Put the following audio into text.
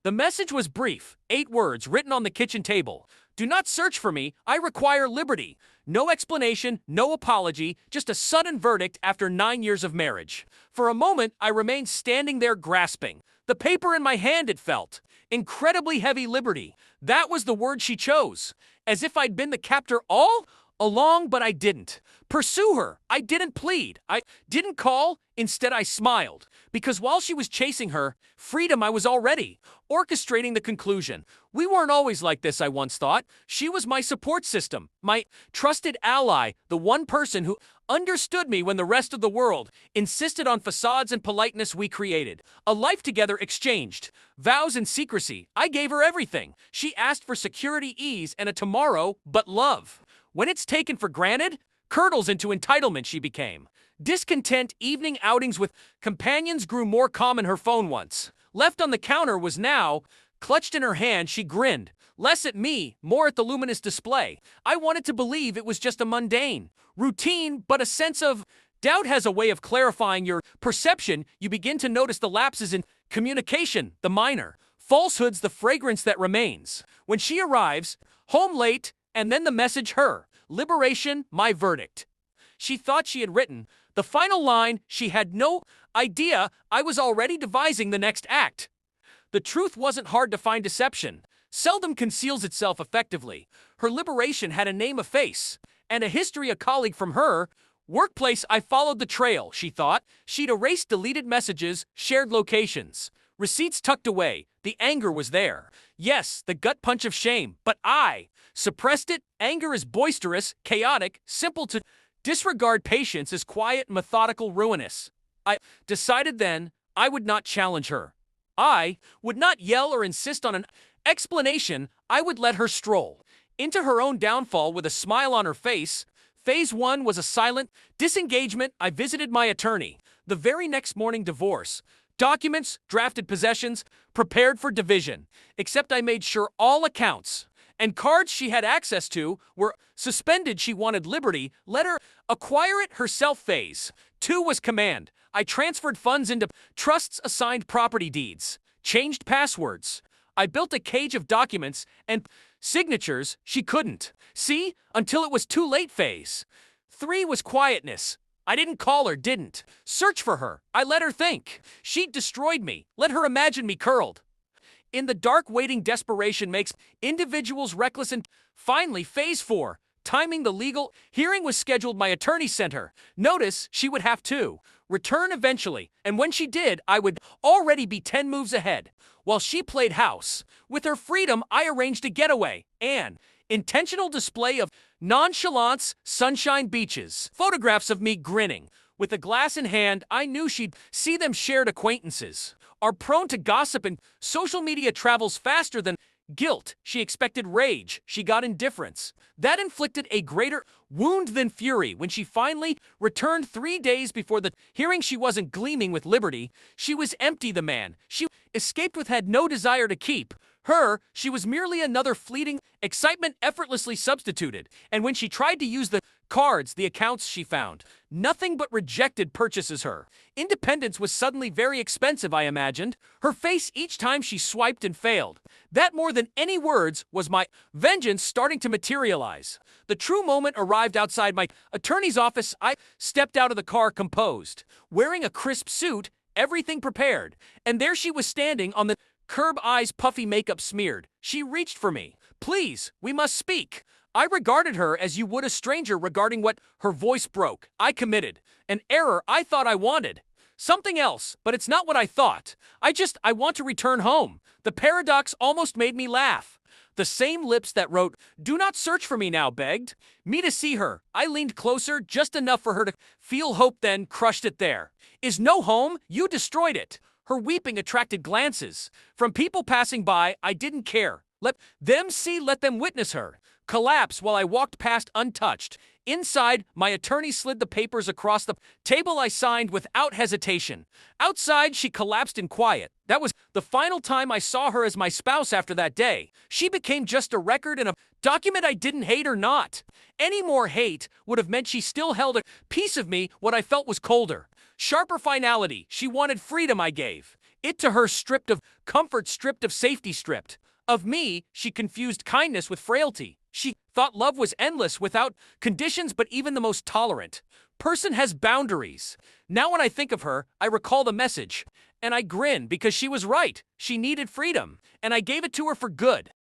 The message was brief, 8 words written on the kitchen table. Do not search for me, I require liberty. No explanation, no apology, just a sudden verdict after 9 years of marriage. For a moment, I remained standing there grasping. The paper in my hand, it felt. Incredibly heavy liberty. That was the word she chose. As if I'd been the captor all along, but I didn't. Pursue her. I didn't plead. I didn't call. Instead, I smiled. Because while she was chasing her freedom, I was already orchestrating the conclusion. We weren't always like this, I once thought. She was my support system, my trusted ally, the one person who understood me when the rest of the world insisted on facades and politeness we created. A life together exchanged, vows and secrecy. I gave her everything. She asked for security, ease, and a tomorrow, but love. When it's taken for granted, curdles into entitlement she became. Discontent evening outings with companions grew more common. Her phone once left on the counter was now clutched in her hand. She grinned, less at me, more at the luminous display. I wanted to believe it was just a mundane routine, but a sense of doubt has a way of clarifying your perception. You begin to notice the lapses in communication, the minor falsehoods, the fragrance that remains. When she arrives, home late, and then the message, her liberation, my verdict. She thought she had written the final line. She had no idea I was already devising the next act. The truth wasn't hard to find. Deception seldom conceals itself effectively. Her liberation had a name, a face, and a history. A colleague from her workplace. I followed the trail, she thought. She'd erased deleted messages, shared locations, receipts tucked away. The anger was there. Yes, the gut punch of shame, but I suppressed it. Anger is boisterous, chaotic, simple to disregard. Patience is quiet, methodical, ruinous. I decided then I would not challenge her. I would not yell or insist on an explanation. I would let her stroll into her own downfall with a smile on her face. Phase 1 was a silent disengagement. I visited my attorney. The very next morning, divorce documents, drafted possessions, prepared for division. Except I made sure all accounts and cards she had access to were suspended. She wanted liberty. Let her acquire it herself. Phase 2 was command. I transferred funds into trusts, assigned property deeds, changed passwords. I built a cage of documents and signatures she couldn't see until it was too late. Phase 3 was quietness. I didn't call her, didn't search for her. I let her think. She destroyed me. Let her imagine me curled in the dark. Waiting desperation makes individuals reckless. And finally, phase 4, timing. The legal hearing was scheduled. My attorney sent her notice she would have to return eventually, and when she did, I would already be 10 moves ahead. While she played house with her freedom, I arranged a getaway, an intentional display of nonchalance, sunshine, beaches, photographs of me grinning with a glass in hand. I knew she'd see them. Shared acquaintances are prone to gossip, and social media travels faster than guilt. She expected rage. She got indifference. That inflicted a greater wound than fury. When she finally returned 3 days before the hearing, she wasn't gleaming with liberty. She was empty. The man she escaped with had no desire to keep her. She was merely another fleeting excitement effortlessly substituted. And when she tried to use the cards, the accounts, she found nothing but rejected purchases. Her independence was suddenly very expensive, I imagined. Her face each time she swiped and failed. That, more than any words, was my vengeance starting to materialize. The true moment arrived outside my attorney's office. I stepped out of the car, composed, wearing a crisp suit, everything prepared. And there she was standing on the curb, eyes puffy, makeup smeared. She reached for me. Please, we must speak. I regarded her as you would a stranger regarding what. Her voice broke. I committed an error. I thought I wanted something else, but it's not what I thought. I want to return home. The paradox almost made me laugh. The same lips that wrote, "Do not search for me," now begged me to see her. I leaned closer, just enough for her to feel hope, then crushed it. There is no home. You destroyed it. Her weeping attracted glances from people passing by. I didn't care. Let them see, let them witness her collapse while I walked past untouched. Inside, my attorney slid the papers across the table. I signed without hesitation. Outside, she collapsed in quiet. That was the final time I saw her as my spouse. After that day, she became just a record and a document. I didn't hate her, not any more. Hate would have meant she still held a piece of me. What I felt was colder, sharper finality. She wanted freedom. I gave It to her stripped of comfort, stripped of safety, stripped. Of me, she confused kindness with frailty. She thought love was endless without conditions, but even the most tolerant person has boundaries. Now when I think of her, I recall the message, and I grin because she was right. She needed freedom, and I gave it to her for good.